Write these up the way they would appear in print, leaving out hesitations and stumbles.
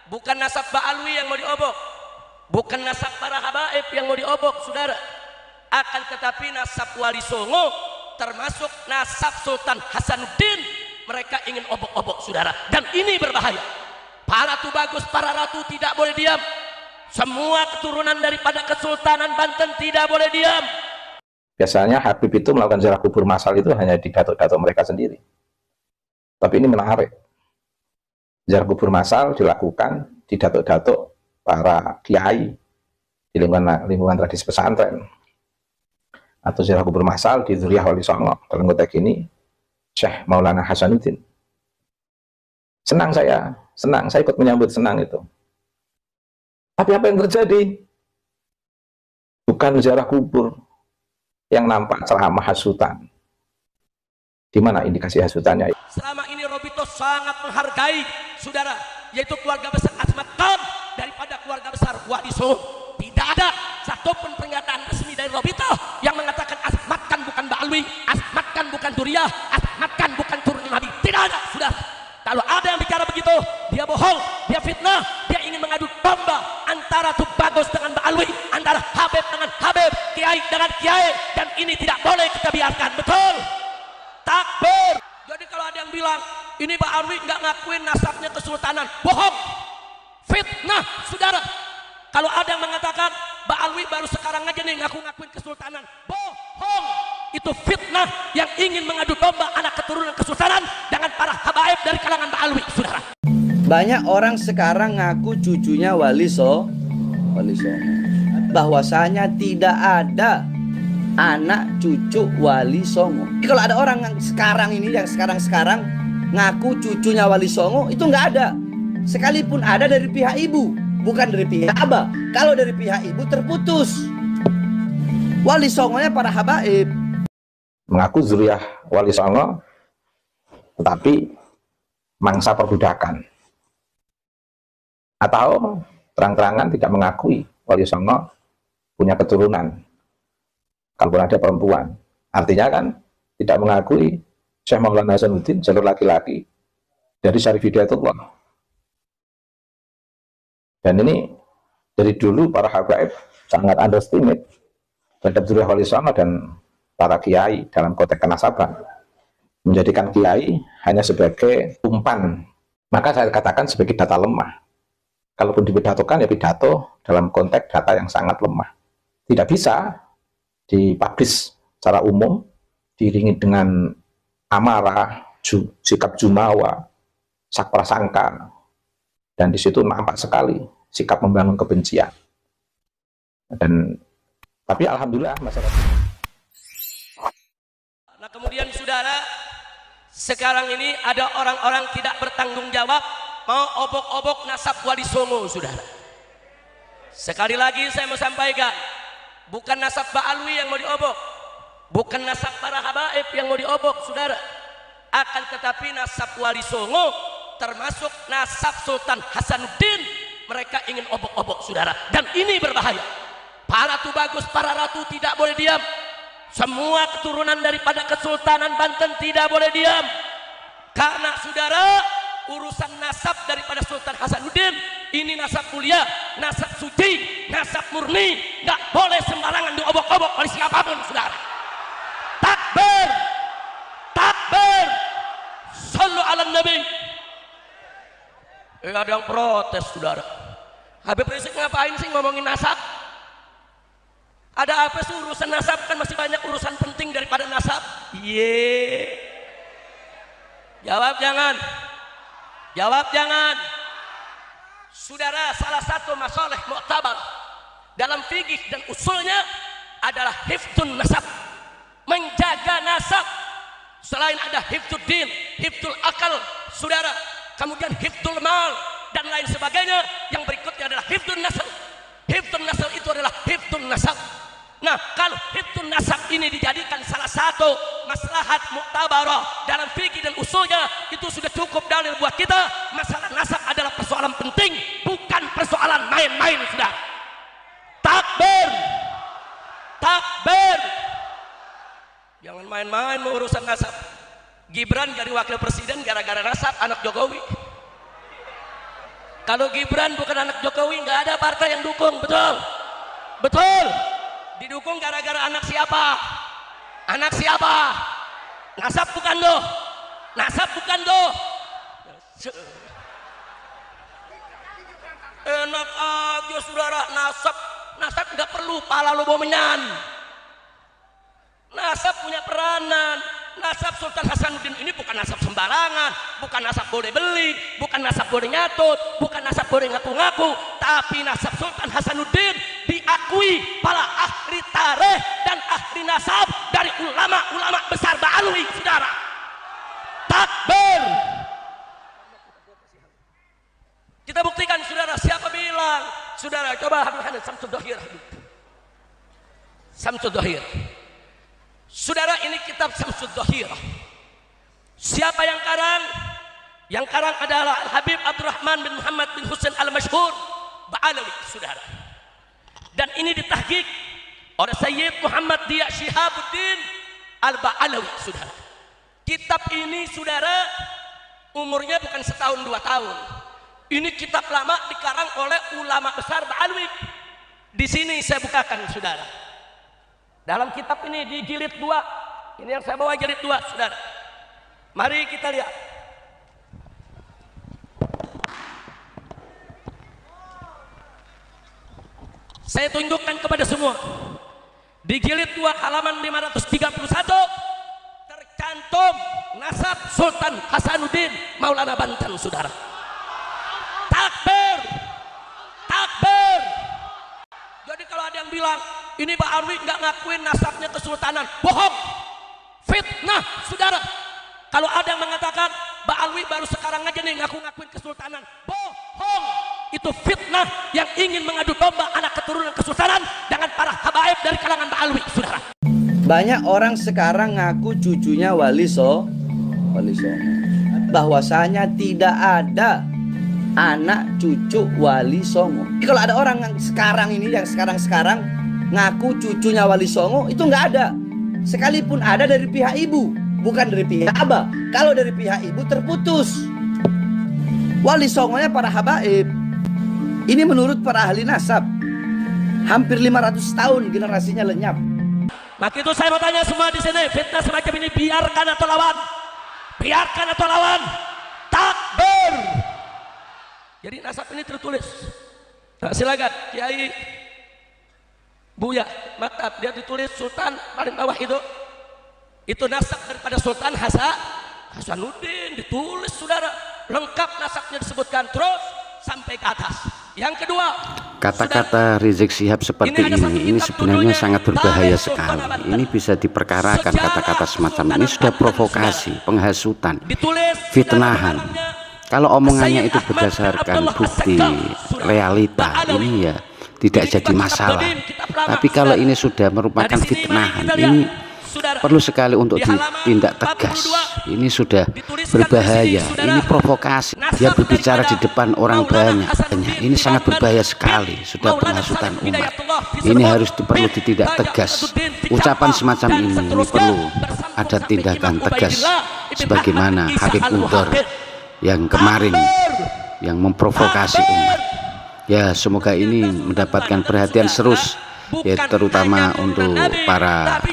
bukan nasab Ba'alwi yang mau diobok, bukan nasab para habaib yang mau diobok, saudara. Akan tetapi nasab Wali Songo, termasuk nasab Sultan Hasanuddin, mereka ingin obok-obok, saudara. Dan ini berbahaya. Para Tubagus, para ratu tidak boleh diam. Semua keturunan daripada Kesultanan Banten tidak boleh diam. Biasanya Habib itu melakukan ziarah kubur massal itu hanya di datuk-datuk mereka sendiri. Tapi ini menarik. Ziarah kubur massal dilakukan di datuk-datuk para kiai di lingkungan tradisi pesantren. Atau ziarah kubur massal di Dzurriyyah Wali Songo. Dalam konteks ini Syekh Maulana Hasanuddin. Senang saya ikut menyambut, senang itu. Tapi apa yang terjadi? Bukan ziarah kubur yang nampak ceramah hasutan. Di mana indikasi hasutannya? Selama ini Robito sangat menghargai, saudara, yaitu keluarga besar Asmat Khan daripada keluarga besar Wali Songo. Tidak ada satupun pernyataan resmi dari Robito yang mengatakan Asmat Khan bukan Ba'alwi, Asmat Khan bukan Dzurriyyah, Asmat Khan bukan turunan Nabi. Tidak ada, saudara. Kalau ada yang bicara begitu, dia bohong, dia fitnah, dia ingin mengadu domba antara Tubagus dengan Ba'alwi, antara Habib dengan Habib, Kiai dengan Kiai, dan ini tidak boleh kita biarkan. Betul? Takbir. Jadi kalau ada yang bilang ini Ba'alwi nggak ngakuin nasabnya kesultanan, bohong, fitnah, saudara. Kalau ada yang mengatakan Ba'alwi baru sekarang aja nih ngakuin kesultanan, bohong. Itu fitnah yang ingin mengadu domba anak keturunan kesultanan dengan para habaib dari kalangan Ba'alwi, saudara. Banyak orang sekarang ngaku cucunya Wali Songo. Bahwasanya tidak ada anak cucu Wali Songo. Kalau ada orang yang sekarang ini, yang sekarang ngaku cucunya Wali Songo, itu nggak ada. Sekalipun ada dari pihak ibu, bukan dari pihak abah. Kalau dari pihak ibu terputus. Wali Songonya para habaib. Mengaku Dzurriyyah Wali Songo, tetapi mangsa perbudakan. Atau terang-terangan tidak mengakui Wali Songo punya keturunan, kalaupun ada perempuan. Artinya kan tidak mengakui Syekh Maulana Hasanuddin jalur laki-laki dari Syarif Hidayatullah. Dan ini dari dulu para habaib sangat underestimate terhadap Dzurriyyah Wali Songo dan para kiai dalam konteks kenasaban, menjadikan kiai hanya sebagai umpan. Maka saya katakan sebagai data lemah. Kalaupun dipidatokan ya pidato dalam konteks data yang sangat lemah. Tidak bisa dipublish secara umum, diiringi dengan amarah, sikap jumawa, sakprasangka, dan di situ nampak sekali sikap membangun kebencian. Tapi alhamdulillah masyarakat. Nah kemudian saudara, sekarang ini ada orang-orang tidak bertanggung jawab mau obok-obok nasab Wali Songo, saudara. Sekali lagi saya mau sampaikan, bukan nasab Ba'alwi yang mau diobok, bukan nasab para habaib yang mau diobok, saudara. Akan tetapi nasab Wali Songo, termasuk nasab Sultan Hasanuddin, mereka ingin obok-obok, saudara. Dan ini berbahaya. Para Tubagus, para ratu tidak boleh diam. Semua keturunan daripada Kesultanan Banten tidak boleh diam. Karena saudara, urusan nasab daripada Sultan Hasanuddin ini nasab mulia, nasab suci, nasab murni, nggak boleh sembarangan diobok-obok oleh siapapun, saudara. Takbir, takbir, sallu ala nabi. Ada yang protes, saudara. Habib Rizik ngapain sih ngomongin nasab? Ada apa sih urusan nasab? Kan masih banyak urusan penting daripada nasab. Jawab jangan. Jawab jangan. Saudara, salah satu masalah mu'tabar dalam fikih dan usulnya adalah hifdzun nasab. Menjaga nasab. Selain ada hifdzud din, hifdzul akal, saudara, kemudian hifdzul mal dan lain sebagainya, yang berikutnya adalah hifdzun nasab. Hifdzun nasab itu adalah hifdzun nasab. Nah, kalau hifdzun nasab ini dijadikan salah satu maslahat mu'tabarah dalam fikih dan usulnya, itu sudah cukup dalil buat kita. Masalah nasab adalah persoalan penting, bukan persoalan main-main, sudah. Takbir, takbir. Jangan main-main urusan nasab. Gibran jadi wakil presiden gara-gara nasab anak Jokowi. Kalau Gibran bukan anak Jokowi, nggak ada partai yang dukung, betul? Betul. Didukung gara-gara anak siapa? Anak siapa? Nasab bukan doh. Nasab bukan doh. Enak aja saudara, nasab. Nasab nggak perlu pala lu bomenyan. Nasab punya peranan. Nasab Sultan Hasanuddin ini bukan nasab sembarangan, bukan nasab boleh beli, bukan nasab boleh nyatut, bukan nasab boleh ngaku-ngaku, tapi nasab Sultan Hasanuddin diakui para ahli tarikh dan ahli nasab dari ulama-ulama besar Ba'alwi, saudara. Takbir. Kita buktikan, saudara. Siapa bilang? Saudara, coba Habib Samsud Dohir. Samsud Dohir. Saudara, ini kitab Samsud Dohir. Siapa yang karang? Yang karang adalah Habib Abdurrahman bin Muhammad bin Husain al-Masyhur Ba'alawi, saudara. Dan ini ditahqiq oleh Sayyid Muhammad Diya Shihabuddin al-Ba'alawi, saudara. Kitab ini, saudara, umurnya bukan setahun 2 tahun. Ini kitab lama dikarang oleh ulama besar Ba'alwi. Di sini saya bukakan, saudara. Dalam kitab ini di jilid 2, ini yang saya bawa jilid 2, saudara. Mari kita lihat. Saya tunjukkan kepada semua. Di jilid 2 halaman 531 tercantum nasab Sultan Hasanuddin Maulana Banten, saudara. Takbir. Takbir. Jadi kalau ada yang bilang ini Ba'alwi nggak ngakuin nasabnya kesultanan, bohong, fitnah, saudara. Kalau ada yang mengatakan Ba'alwi baru sekarang aja nih ngakuin kesultanan, bohong. Itu fitnah yang ingin mengadu domba anak keturunan kesultanan dengan para habaib dari kalangan Ba'alwi, saudara. Banyak orang sekarang ngaku cucunya Wali Songo. Bahwasanya tidak ada anak cucu Wali Songo. Kalau ada orang yang sekarang ini, yang sekarang ngaku cucunya Wali Songo, itu nggak ada. Sekalipun ada dari pihak ibu, bukan dari pihak abah. Kalau dari pihak ibu terputus. Wali Songonya para habaib. Ini menurut para ahli nasab. Hampir 500 tahun generasinya lenyap. Maka itu saya mau tanya semua di sini, fitnah semacam ini biarkan atau lawan? Biarkan atau lawan? Takbir. Jadi nasab ini tertulis. Nah, silakan Kiai Buya Maktab, dia ditulis Sultan paling bawah itu nasab daripada Sultan Hasanuddin, ditulis, saudara, lengkap nasabnya disebutkan terus sampai ke atas. Yang kedua, kata-kata Rizik Syihab seperti ini sebenarnya sangat berbahaya sekali. Ini bisa diperkarakan kata-kata semacam ini, sudah provokasi, penghasutan, fitnahan. Kalau omongannya itu berdasarkan bukti realita, ini ya tidak jadi masalah. Tapi kalau ini sudah merupakan fitnahan, ini perlu sekali untuk ditindak tegas. Ini sudah berbahaya, ini provokasi. Dia berbicara di depan orang banyak. Ini sangat berbahaya sekali, sudah penghasutan umat. Ini harus perlu ditindak tegas. Ucapan semacam ini perlu ada tindakan tegas, sebagaimana Habib Udhor yang kemarin yang memprovokasi umat. Ya, semoga ini mendapatkan perhatian serius, ya, terutama untuk para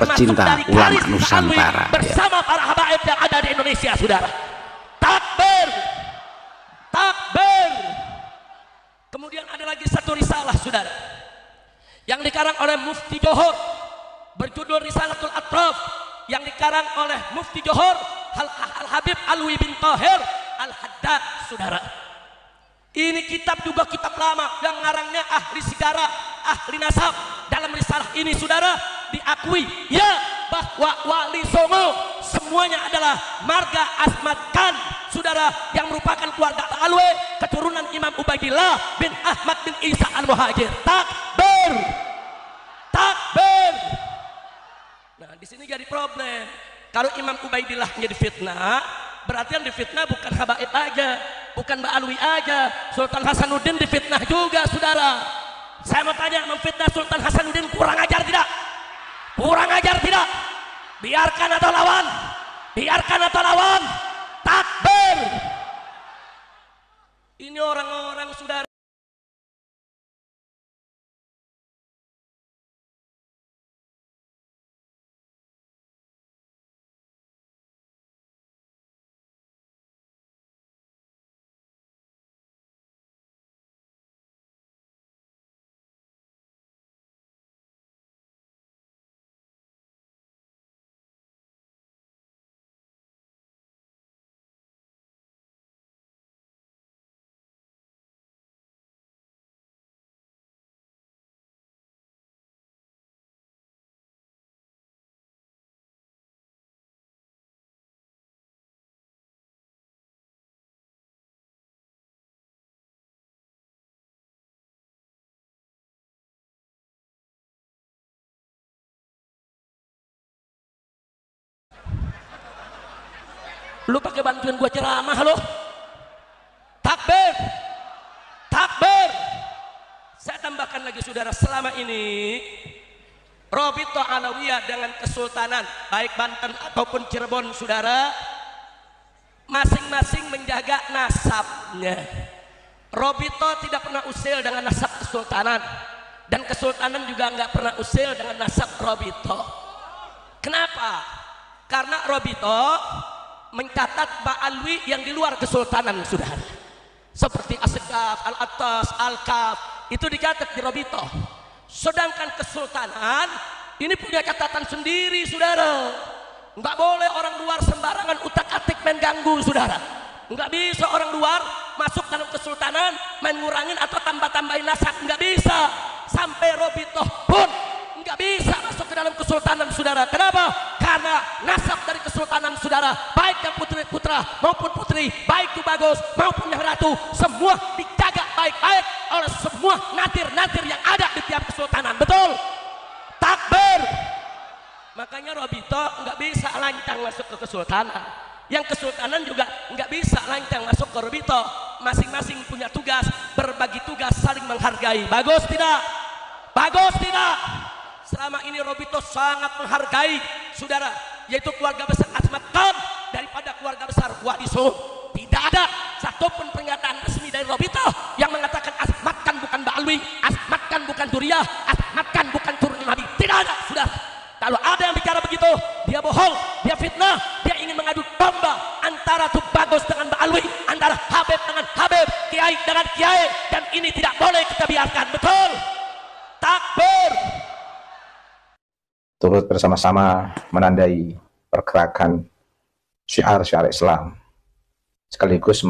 pecinta ulama Nusantara, bersama para habaib yang ada di Indonesia, saudara. Takbir. Takbir. Kemudian ada lagi satu risalah, saudara, yang dikarang oleh Mufti Johor, berjudul Risalatul Atraf, yang dikarang oleh Mufti Johor Al-Habib Alwi bin Tahir Al-Haddad, saudara. Ini kitab juga kitab lama yang ngarangnya ahli sejarah, ahli nasab. Dalam risalah ini, saudara, diakui ya bahwa Wali Songo semuanya adalah marga Ahmad Khan, saudara, yang merupakan keluarga Ba'alwi, keturunan Imam Ubaidillah bin Ahmad bin Isa al-Muhajir. Takbir. Takbir. Nah, di sini jadi problem. Kalau Imam Ubaidillah menjadi fitnah, berarti yang difitnah bukan habaib aja, bukan Ba'alwi aja, Sultan Hasanuddin difitnah juga, saudara. Saya mau tanya, memfitnah Sultan Hasanuddin kurang ajar tidak? Kurang ajar tidak? Biarkan atau lawan? Biarkan atau lawan? Takbir. Ini orang-orang saudara. Lu pakai bantuin gua ceramah lo. Takbir, takbir. Saya tambahkan lagi saudara, selama ini Robito Alawiyah dengan Kesultanan baik Banten ataupun Cirebon saudara, masing-masing menjaga nasabnya. Robito tidak pernah usil dengan nasab Kesultanan, dan Kesultanan juga nggak pernah usil dengan nasab Robito. Kenapa? Karena Robito mencatat ba'alwi yang di luar Kesultanan saudara, seperti Asgaf, Al-Attas, Al-Kaf, itu dicatat di Robito. Sedangkan Kesultanan ini punya catatan sendiri saudara. Nggak boleh orang luar sembarangan utak-atik main ganggu saudara. Nggak bisa orang luar masuk dalam Kesultanan main ngurangin atau tambah-tambahin nasab, nggak bisa. Sampai Robito pun nggak bisa masuk ke dalam Kesultanan saudara. Kenapa? Karena nasab dari Kesultanan saudara, baik yang putri putra maupun putri, baik itu bagus maupun yang ratu, semua dijaga baik-baik oleh semua natir-natir yang ada di tiap Kesultanan. Betul? Takbir. Makanya Robito nggak bisa lancang masuk ke Kesultanan, yang Kesultanan juga nggak bisa lancang masuk ke Robito. Masing-masing punya tugas, berbagi tugas, saling menghargai. Bagus tidak? Bagus tidak? Selama ini Robito sangat menghargai saudara, yaitu keluarga besar Asmat Khan daripada keluarga besar Wali Songo. Tidak ada satupun pernyataan resmi dari Robito yang mengatakan Asmat Khan bukan Ba'alwi, Asmat Khan bukan Duriyah, Asmat Khan bukan turun Nabi. Tidak ada saudara. Kalau ada yang bicara begitu, dia bohong, dia fitnah, dia ingin mengadu domba antara Tuh Bagus dengan Ba'alwi, antara Habib dengan Habib, Kiai dengan Kiai, dan ini tidak boleh kita biarkan. Betul? Takbir. Turut bersama-sama menandai pergerakan syiar-syiar Islam, sekaligus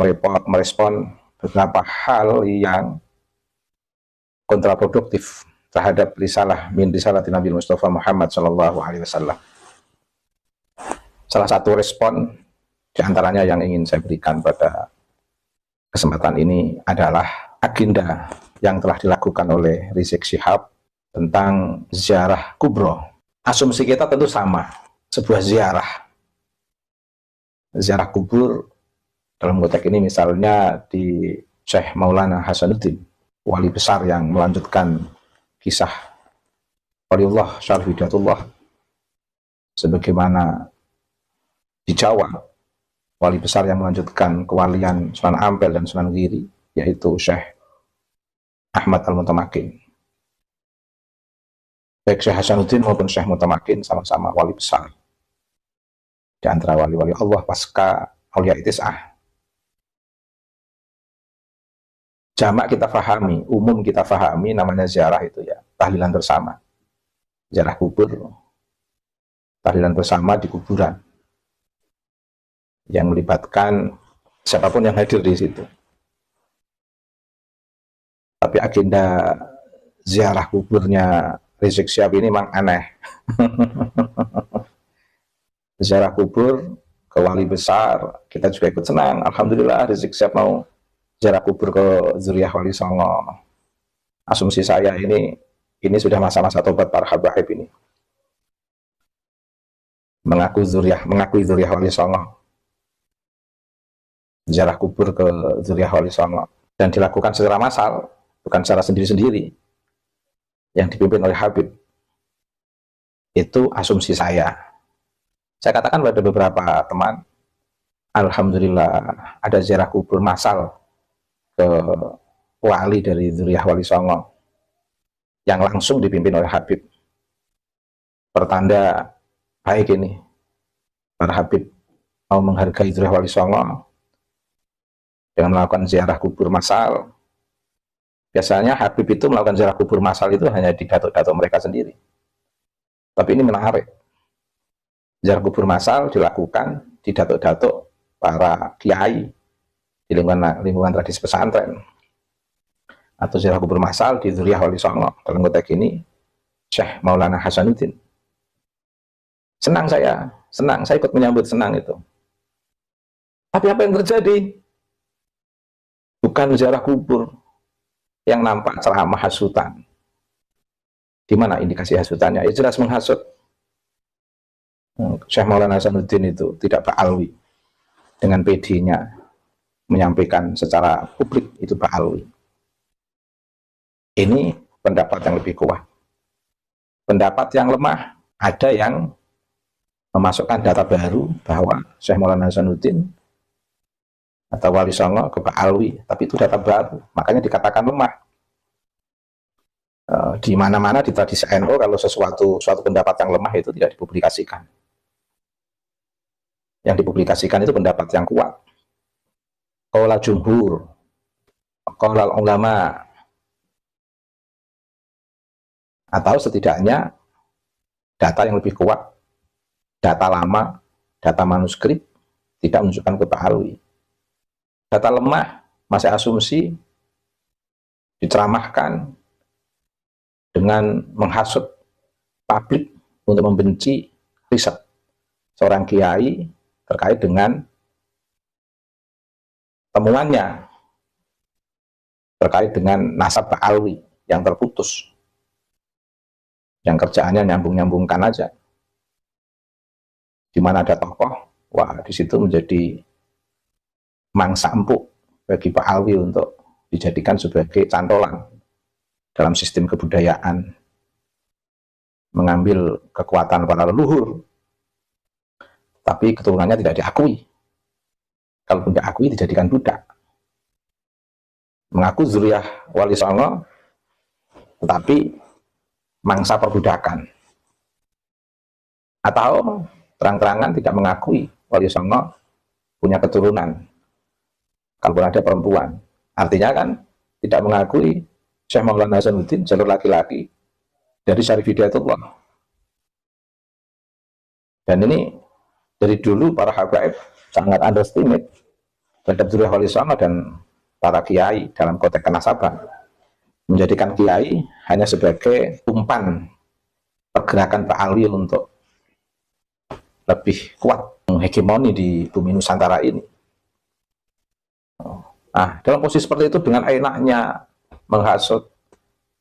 merespon beberapa hal yang kontraproduktif terhadap risalah min risalati Nabi Mustafa Muhammad SAW. Salah satu respon diantaranya yang ingin saya berikan pada kesempatan ini adalah agenda yang telah dilakukan oleh Rizik Syihab tentang ziarah kubro. Asumsi kita tentu sama, sebuah ziarah kubur dalam konteks ini misalnya di Syekh Maulana Hasanuddin, wali besar yang melanjutkan kisah Waliullah Syarif Hidayatullah, sebagaimana di Jawa wali besar yang melanjutkan kewalian Sunan Ampel dan Sunan Giri, yaitu Syekh Ahmad Al-Mutamakin. Baik Syekh Hasanuddin maupun Syekh Mutamakin sama-sama wali besar di antara wali-wali Allah pasca Aulia Itis'ah. Jamak kita fahami, umum kita fahami, namanya ziarah itu ya tahlilan bersama, ziarah kubur, tahlilan bersama di kuburan yang melibatkan siapapun yang hadir di situ. Tapi agenda ziarah kuburnya Rizik Syihab ini memang aneh. Ziarah kubur ke wali besar, kita juga ikut senang. Alhamdulillah Rizik Syihab mau ziarah kubur ke zuriyah Wali Songo. Asumsi saya ini sudah masa-masa tobat para habaib ini. Mengakui zuriyah Wali Songo. Ziarah kubur ke zuriyah Wali Songo. Dan dilakukan secara massal, bukan secara sendiri-sendiri. Yang dipimpin oleh Habib. Itu asumsi saya. Saya katakan pada beberapa teman, alhamdulillah ada ziarah kubur massal ke wali dari Zuriyah Wali Songo yang langsung dipimpin oleh Habib. Pertanda baik ini, para Habib mau menghargai Zuriyah Wali Songo dengan melakukan ziarah kubur massal. Biasanya Habib itu melakukan ziarah kubur massal itu hanya di datuk-datuk mereka sendiri. Tapi ini menarik. Ziarah kubur massal dilakukan di datuk-datuk para kiai di lingkungan tradisi pesantren. Atau ziarah kubur massal di Zuriyah Wali Songo. Dalam konteks ini Syekh Maulana Hasanuddin. Senang saya ikut menyambut, senang itu. Tapi apa yang terjadi? Bukan ziarah kubur yang nampak ceramah hasutan. Di mana indikasi hasutannya? Ya jelas menghasut. Syekh Maulana Hasanuddin itu tidak ba'alwi. Dengan PD-nya menyampaikan secara publik itu ba'alwi. Ini pendapat yang lebih kuat. Pendapat yang lemah, ada yang memasukkan data baru bahwa Syekh Maulana Hasanuddin atau Wali Songo ke ba'alwi, tapi itu data baru, makanya dikatakan lemah. Di mana-mana di tradisi NU kalau suatu pendapat yang lemah itu tidak dipublikasikan. Yang dipublikasikan itu pendapat yang kuat. Qaula jumhur, qaula ulama, atau setidaknya data yang lebih kuat, data lama, data manuskrip tidak menunjukkan ke ba'alwi. Data lemah, masih asumsi, diceramahkan dengan menghasut publik untuk membenci riset seorang kiai terkait dengan temuannya terkait dengan nasab ba'alwi yang terputus, yang kerjaannya nyambung-nyambungkan aja. Di mana ada tokoh, wah di situ menjadi mangsa empuk bagi ba'alwi untuk dijadikan sebagai cantolan dalam sistem kebudayaan, mengambil kekuatan para leluhur, tapi keturunannya tidak diakui. Kalau tidak diakui, dijadikan budak. Mengaku Zuriyah Wali Songo, tetapi mangsa perbudakan. Atau terang-terangan tidak mengakui Wali Songo punya keturunan, kalaupun ada perempuan. Artinya kan tidak mengakui Syekh Maulana Hasanuddin jalur laki-laki dari Syarif Hidayatullah. Dan ini dari dulu para habaib sangat underestimate terhadap Zuriyah Wali Songo dan para kiai dalam konteks kenasaban, menjadikan kiai hanya sebagai umpan pergerakan ba'alwi untuk lebih kuat menghegemoni di bumi Nusantara ini. Nah, dalam posisi seperti itu dengan enaknya menghasut,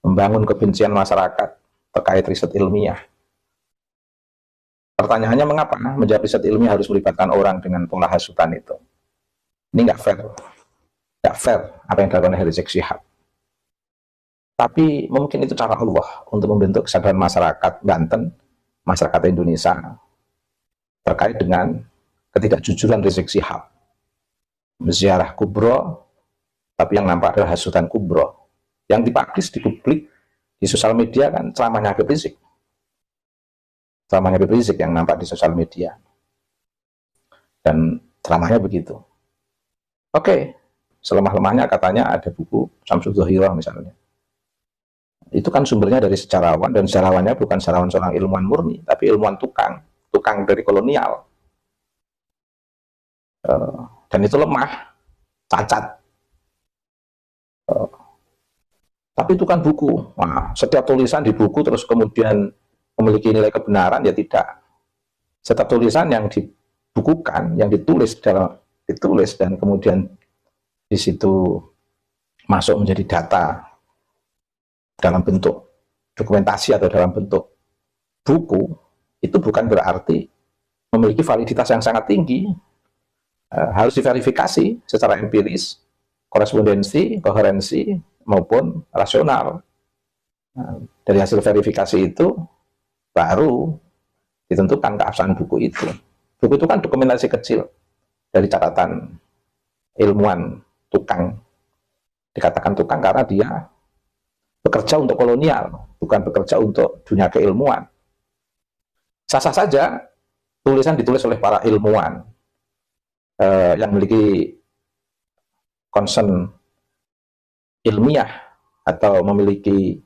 membangun kebencian masyarakat terkait riset ilmiah. Pertanyaannya mengapa menjawab riset ilmiah harus melibatkan orang dengan pola hasutan itu? Ini nggak fair. Nggak fair apa yang dilakukan oleh Rizik Syihab. Tapi mungkin itu cara Allah untuk membentuk kesadaran masyarakat Banten, masyarakat Indonesia terkait dengan ketidakjujuran Rizik Syihab. Ziarah kubro, tapi yang nampak adalah hasutan kubro. Yang dipublish di publik, di sosial media kan ceramahnya Habib Rizik. Ceramahnya Habib Rizik yang nampak di sosial media. Dan ceramahnya begitu. Oke, selemah-lemahnya katanya ada buku Syamsul Zahirah misalnya. Itu kan sumbernya dari sejarawan, dan sejarawannya bukan sejarawan seorang ilmuwan murni, tapi ilmuwan tukang dari kolonial. Dan itu lemah, cacat. Tapi itu kan buku. Nah, setiap tulisan di buku terus kemudian memiliki nilai kebenaran, ya tidak. Setiap tulisan yang dibukukan, yang ditulis dan kemudian di situ masuk menjadi data dalam bentuk dokumentasi atau dalam bentuk buku, itu bukan berarti memiliki validitas yang sangat tinggi. Harus diverifikasi secara empiris, korespondensi, koherensi, maupun rasional. Nah, dari hasil verifikasi itu baru ditentukan keabsahan buku itu. Buku itu kan dokumentasi kecil dari catatan ilmuwan tukang Dikatakan tukang karena dia bekerja untuk kolonial, bukan bekerja untuk dunia keilmuan. Sah-sah saja tulisan ditulis oleh para ilmuwan yang memiliki concern ilmiah atau memiliki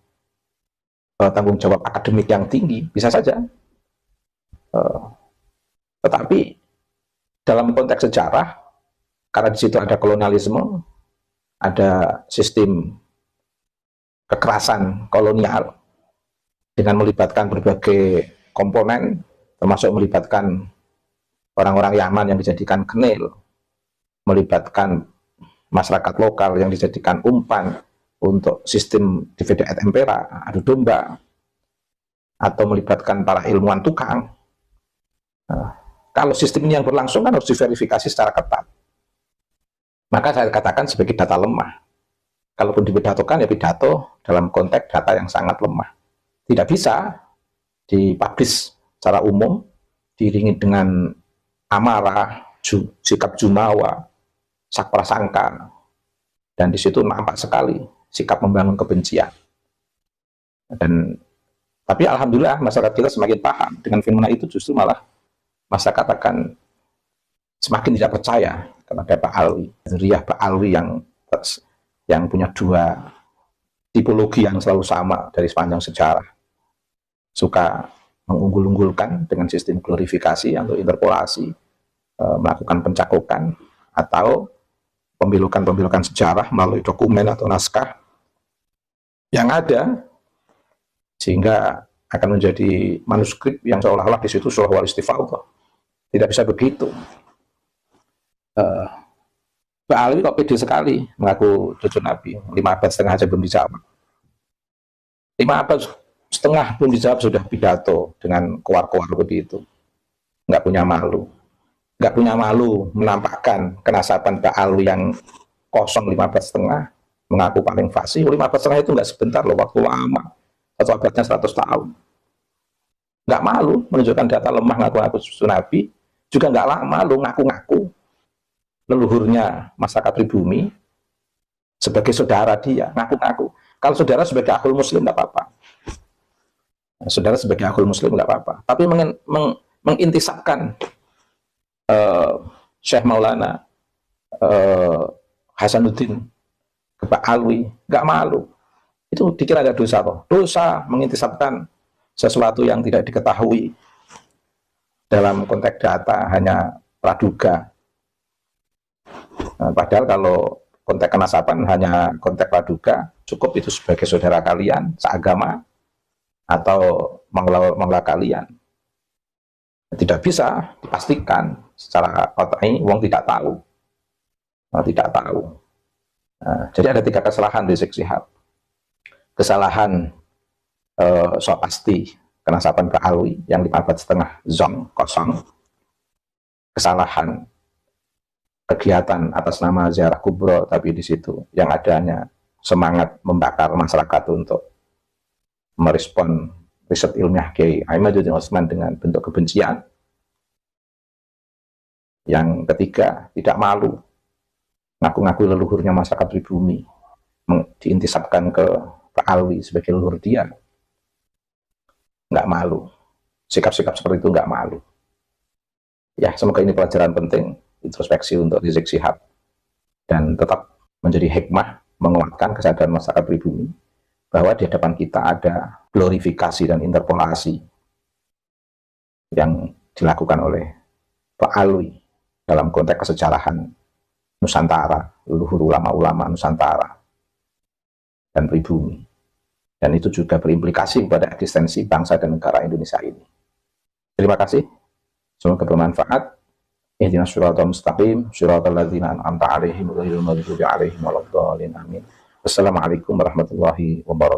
tanggung jawab akademik yang tinggi, bisa saja. Tetapi dalam konteks sejarah, karena di situ ada kolonialisme, ada sistem kekerasan kolonial dengan melibatkan berbagai komponen, termasuk melibatkan orang-orang Yaman yang dijadikan kenil, melibatkan masyarakat lokal yang dijadikan umpan untuk sistem divide et impera, adu domba, atau melibatkan para ilmuwan tukang. Kalau sistem ini yang berlangsung kan harus diverifikasi secara ketat. Maka saya katakan sebagai data lemah. Kalaupun dipidatokan ya pidato dalam konteks data yang sangat lemah. Tidak bisa dipublish secara umum, diiringi dengan amarah, sikap jumawa, sakprasangka, dan di situ nampak sekali sikap membangun kebencian. Tapi alhamdulillah masyarakat kita semakin paham dengan fenomena itu, justru malah masyarakat akan semakin tidak percaya kepada Pak Alwi, zuriyah Pak Alwi yang punya dua tipologi yang selalu sama dari sepanjang sejarah, suka mengunggul-unggulkan dengan sistem glorifikasi atau interpolasi, melakukan pencakokan atau pembelokan sejarah melalui dokumen atau naskah yang ada, sehingga akan menjadi manuskrip yang seolah-olah di situ surah wal istifaudah. Tidak bisa begitu. Mbak Alwi kok pede sekali mengaku cucu Nabi, 5 abad setengah aja belum dijawab. 5 abad setengah belum dijawab sudah pidato dengan keluar-keluar begitu. Nggak punya malu. Nggak punya malu menampakkan kenasaban Mbak Alwi yang kosong 5 abad setengah, mengaku paling fasih. 5 abad setengah itu nggak sebentar loh, waktu lama. 1 abadnya 100 tahun. Nggak malu menunjukkan data lemah ngaku-ngaku cucu Nabi, juga nggak malu ngaku-ngaku leluhurnya masyarakat pribumi sebagai saudara dia, ngaku-ngaku. Kalau saudara sebagai akhul muslim nggak apa-apa. Saudara sebagai akhul muslim nggak apa-apa. Tapi mengintisapkan Syekh Maulana Hasanuddin ke Pak Alwi, nggak malu. Itu dikira ada dosa toh. Dosa mengintisapkan sesuatu yang tidak diketahui dalam konteks data, hanya praduga. Padahal kalau konteks kenasaban hanya konteks praduga, cukup itu sebagai saudara kalian seagama atau mangla kalian. Tidak bisa dipastikan secara otak ini, wong tidak tahu. Tidak tahu. Jadi ada 3 kesalahan Rizik Syihab. Kesalahan so pasti kenasaban Pak Alwi yang 5 abad setengah zong kosong. Kesalahan kegiatan atas nama ziarah kubro, tapi di situ yang adanya semangat membakar masyarakat untuk merespon riset ilmiah Kiai Imaduddin Utsman dengan bentuk kebencian. Yang ketiga, tidak malu ngaku-ngaku leluhurnya masyarakat pribumi, diintisapkan ke Pak Alwi sebagai leluhur dia. Nggak malu, sikap-sikap seperti itu nggak malu. Ya, semoga ini pelajaran penting, introspeksi untuk Rizik Syihab, dan tetap menjadi hikmah menguatkan kesadaran masyarakat pribumi bahwa di hadapan kita ada glorifikasi dan interpolasi yang dilakukan oleh Pak Alwi dalam konteks kesejarahan Nusantara, leluhur ulama-ulama Nusantara dan pribumi, dan itu juga berimplikasi pada eksistensi bangsa dan negara Indonesia ini. Terima kasih, semoga bermanfaat. Ihdinas siratal mustaqim, siratal ladzina an'amta 'alaihim ghairil maghdubi 'alaihim waladdallin. Amin. Wassalamualaikum warahmatullahi wabarakatuh.